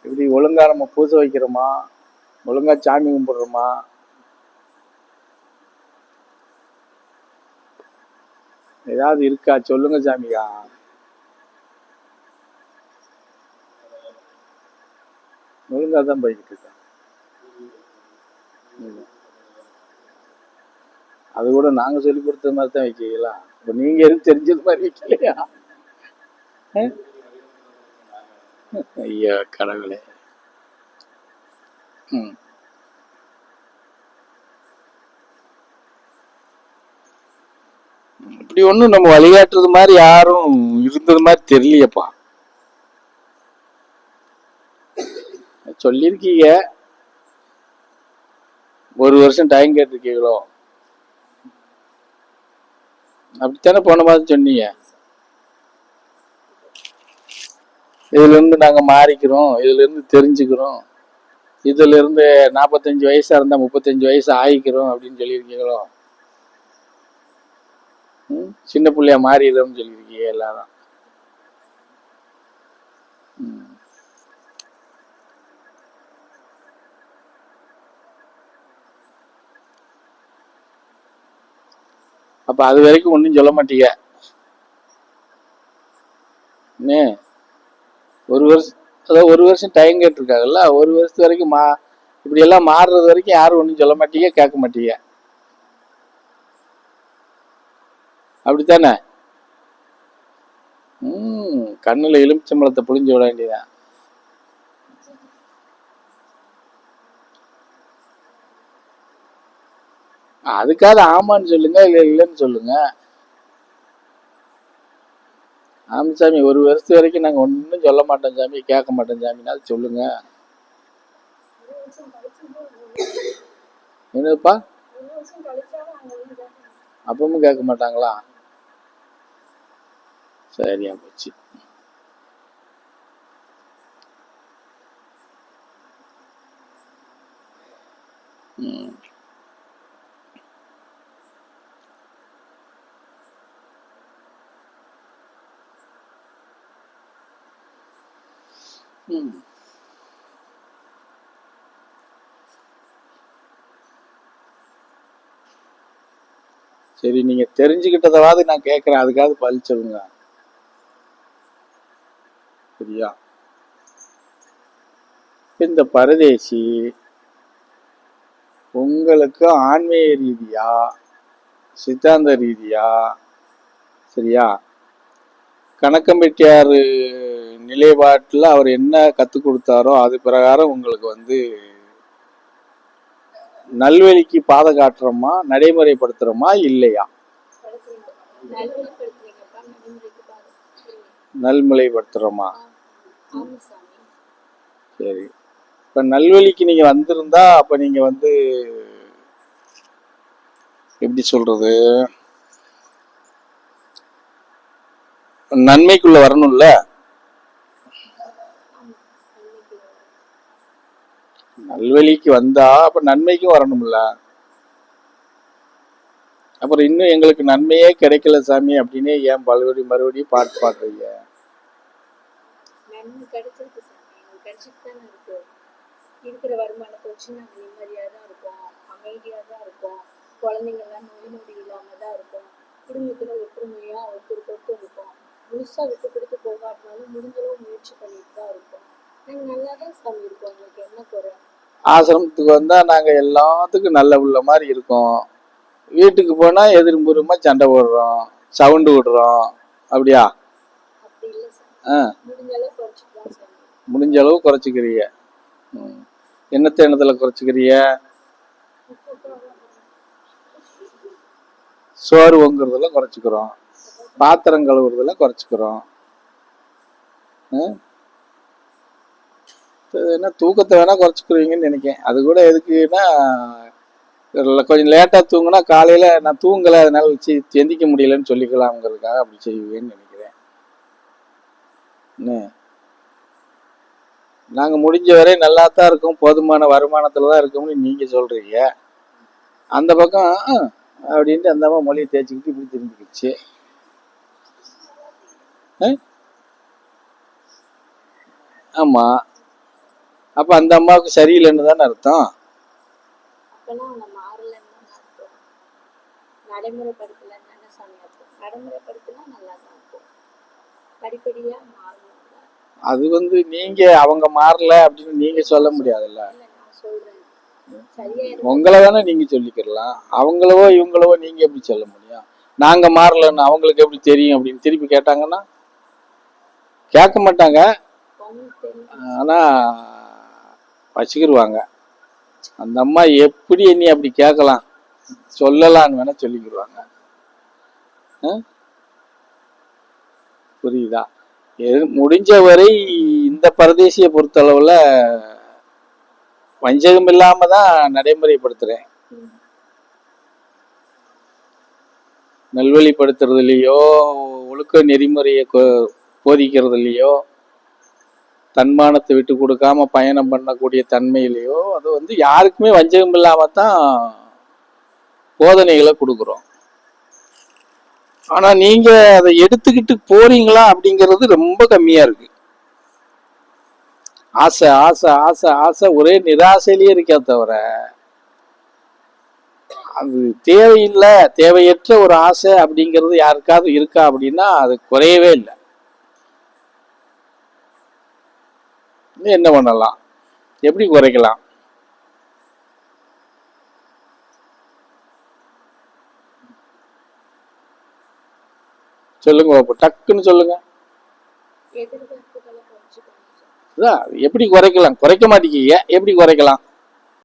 இப்படி ஒழுங்கா நம்ம பூசை வைக்கிறோமா, ஒழுங்கா சாமி கும்பிடுறோமா, ஏதாவது இருக்கா சொல்லுங்க சாமியா. ஒழுங்கா தான் போய்கிட்டு இருக்கேன். அது கூட நாங்க சொல்லி கொடுத்த மாதிரி தான் வைக்கீங்களா? இப்ப நீங்க எதுவும் தெரிஞ்சது மாதிரி வைக்கலையா? ஐயா கடவுளே. இப்படி ஒண்ணும் நம்ம வழிகாட்டுறது மாதிரி யாரும் இருந்தது மாதிரி தெரியலையப்பா. சொல்லியிருக்கீங்க, ஒரு வருஷம் டைம் கேட்டிருக்கீங்களோ? அப்படித்தானே போன மாதிரி சொன்னீங்க. இதுல இருந்து நாங்க மாறிக்கிறோம், இதுல இருந்து தெரிஞ்சுக்கிறோம், இதுல இருந்து 45 வயசா இருந்தா 35 வயசு ஆயிக்கிறோம் அப்படின்னு சொல்லியிருக்கீங்களோ? சின்ன பிள்ளையா மாறிடுறோம்னு சொல்லியிருக்கீங்க எல்லாரும். அப்ப அது வரைக்கும் ஒன்றும் சொல்ல மாட்டீங்க. ஒரு வருஷம், அதாவது ஒரு வருஷம் டைம் கேட்டிருக்காங்கல்ல, ஒரு வருஷத்து வரைக்கும் இப்படி எல்லாம் மாறுறது வரைக்கும் யாரும் ஒன்றும் சொல்ல மாட்டீங்க, கேட்க மாட்டீங்க. அப்படித்தானே? கண்ணுல எலுமிச்சம்பழத்தை புளிஞ்சு விட வேண்டியதான். அதுக்காக ஆமான்னு சொல்லுங்க, இல்ல இல்லைன்னு சொல்லுங்க. ஆமா சாமி, ஒரு வருஷத்து வரைக்கும் நாங்க ஒன்றும் சொல்ல மாட்டோம் சாமி, கேட்க மாட்டோம் சாமினாலும் சொல்லுங்க. என்னப்பா? அப்பவும் கேட்க மாட்டாங்களா? சரியா போச்சு. சரி, நீங்க தெரிஞ்சுக்கிட்டதாவது நான் கேட்கறேன், அதுக்காவது பதில் சொல்லுங்க. சரியா? இந்த பரதேசி உங்களுக்கு ஆன்மீக ரீதியா, சித்தாந்த ரீதியா, சரியா, கணக்கம்பெட்டியார் நிலைப்பாட்டில் அவர் என்ன கற்றுக் கொடுத்தாரோ அது பிரகாரம் உங்களுக்கு நல்வழிக்கு பாதை காட்டுறோமா, நடைமுறைப்படுத்துறோமா இல்லையா? நல்முறைப்படுத்துறோமா? சரி, இப்ப நல்வழிக்கு நீங்க வந்திருந்தா அப்ப நீங்க எப்படி சொல்றது, நன்மைக்குள்ள வரணும்ல. நல்வழிக்கு வந்தா அப்ப நன்மைக்கும் வரணும்ல. அப்புறம் இன்னும் எங்களுக்கு நன்மையே கிடைக்கல சாமி அப்படின்னு ஏன் மறுபடியும் பாட்டு பாடுறீங்க? இருக்கிற வருமானத்தை வச்சு நாங்கள் நிம்மதியாக தான் இருக்கோம், அமைதியாக தான் இருக்கோம், குழந்தைங்கள்லாம் நோய் நொடி இல்லாம தான் இருக்கும், குடும்பத்துல ஒற்றுமையா ஒருத்தருக்கு இருக்கும், முழுசா விட்டு கொடுத்து போகாட்டினாலும் முடிஞ்சளவு முயற்சி பண்ணிட்டு தான் இருக்கோம். நாங்க நல்லா தான் சாமி இருக்கோம், உங்களுக்கு என்ன குறை? ஆசிரமத்துக்கு வந்தா நாங்க எல்லாத்துக்கும் நல்ல உள்ள மாதிரி இருக்கோம், வீட்டுக்கு போனா எதிர்புறமா சண்டை போடுறோம், சவுண்டு விடுறோம். அப்படியா? அப்படி இல்லை சார், முடிஞ்ச அளவு குறைச்சிக்கிறீங்க. என்னத்துல குறைச்சிக்கிறிய? சோறு பொங்குறதுல குறைச்சிக்கிறோம், பாத்திரம் கழுவுறதுல குறைச்சிக்கிறோம். என்ன தூக்கத்தை வேணா குறைச்சிக்கிறீங்கன்னு நினைக்கிறேன். அது கூட எதுக்குன்னா, கொஞ்சம் லேட்டா தூங்குனா காலையில நான் தூங்கலை அதனால எந்திக்க முடியலன்னு சொல்லிக்கலாம்ங்கிறதுக்காக அப்படி செய்வேன்னு நினைக்கிறேன். நாங்க முடிஞ்ச வரை நல்லா தான் இருக்கோம், போதுமான வருமானத்துலதான் இருக்கோம்னு நீங்க சொல்றீங்க. அந்த பக்கம் அப்படின்ட்டு அந்த அம்மா மொழியை தேய்ச்சிக்கிட்டு இப்படி திரும்பிக்கிச்சு. ஆமா, அப்ப அந்த அம்மாவுக்கு சரியில்லைன்னு தானே அர்த்தம். அப்பனா அவங்க மாறலன்னு தானே அர்த்தம். நடைமுறைப்படுத்தலைன்னு தானே சாமி அர்த்தம். நடைமுறைப்படுத்தினா நல்லா தான் இருக்கும். படிப்படியா மாறணும்ல. அது நீங்க அவங்க மாறல அப்படின்னு நீங்க சொல்ல முடியாதுல்ல. இல்லை நான் சொல்றேன் சரியா உங்களை வேணா நீங்க சொல்லிக்கிறலாம், அவங்களவோ இவங்களவோ நீங்க எப்படி சொல்ல முடியும்? நாங்க மாறலன்னு அவங்களுக்கு எப்படி தெரியும் அப்படின்னு திருப்பி கேட்டாங்கன்னா கேட்க மாட்டாங்க. ஆனா வச்சுக்கிடுவாங்க. அந்த அம்மா எப்படி நீ அப்படி கேட்கலாம் சொல்லலான்னு வேணா சொல்லிக்கிடுவாங்க. புரியுதா? முடிஞ்ச வரை இந்த பரதேசியை பொறுத்தளவுல வஞ்சகம் இல்லாம தான் நடைமுறைப்படுத்துறேன். நல்வழிப்படுத்துறதுலையோ ஒழுக்க நெறிமுறையை போதிக்கிறதுலையோ தன்மானத்தை விட்டு கொடுக்காம பயணம் பண்ணக்கூடிய தன்மையிலையோ அது யாருக்குமே வஞ்சகம் இல்லாம தான் போதனைகளை கொடுக்குறோம். ஆனா நீங்க அதை எடுத்துக்கிட்டு போறீங்களா அப்படிங்கிறது ரொம்ப கம்மியா இருக்கு. ஆசை ஆசை ஆசை ஆசை ஒரே நிராசையிலேயே இருக்கே தவிர அது தேவையில்லை, தேவையற்ற ஒரு ஆசை அப்படிங்கிறது யாருக்காவது இருக்கா அப்படின்னா அது குறையவே இல்லை. என்ன பண்ணலாம், எப்படி குறைக்கலாம்? சொல்லுங்க, டக்குன்னு சொல்லுங்க. எப்படி குறைக்கலாம்? குறைக்க மாட்டேங்க, எப்படி குறைக்கலாம்?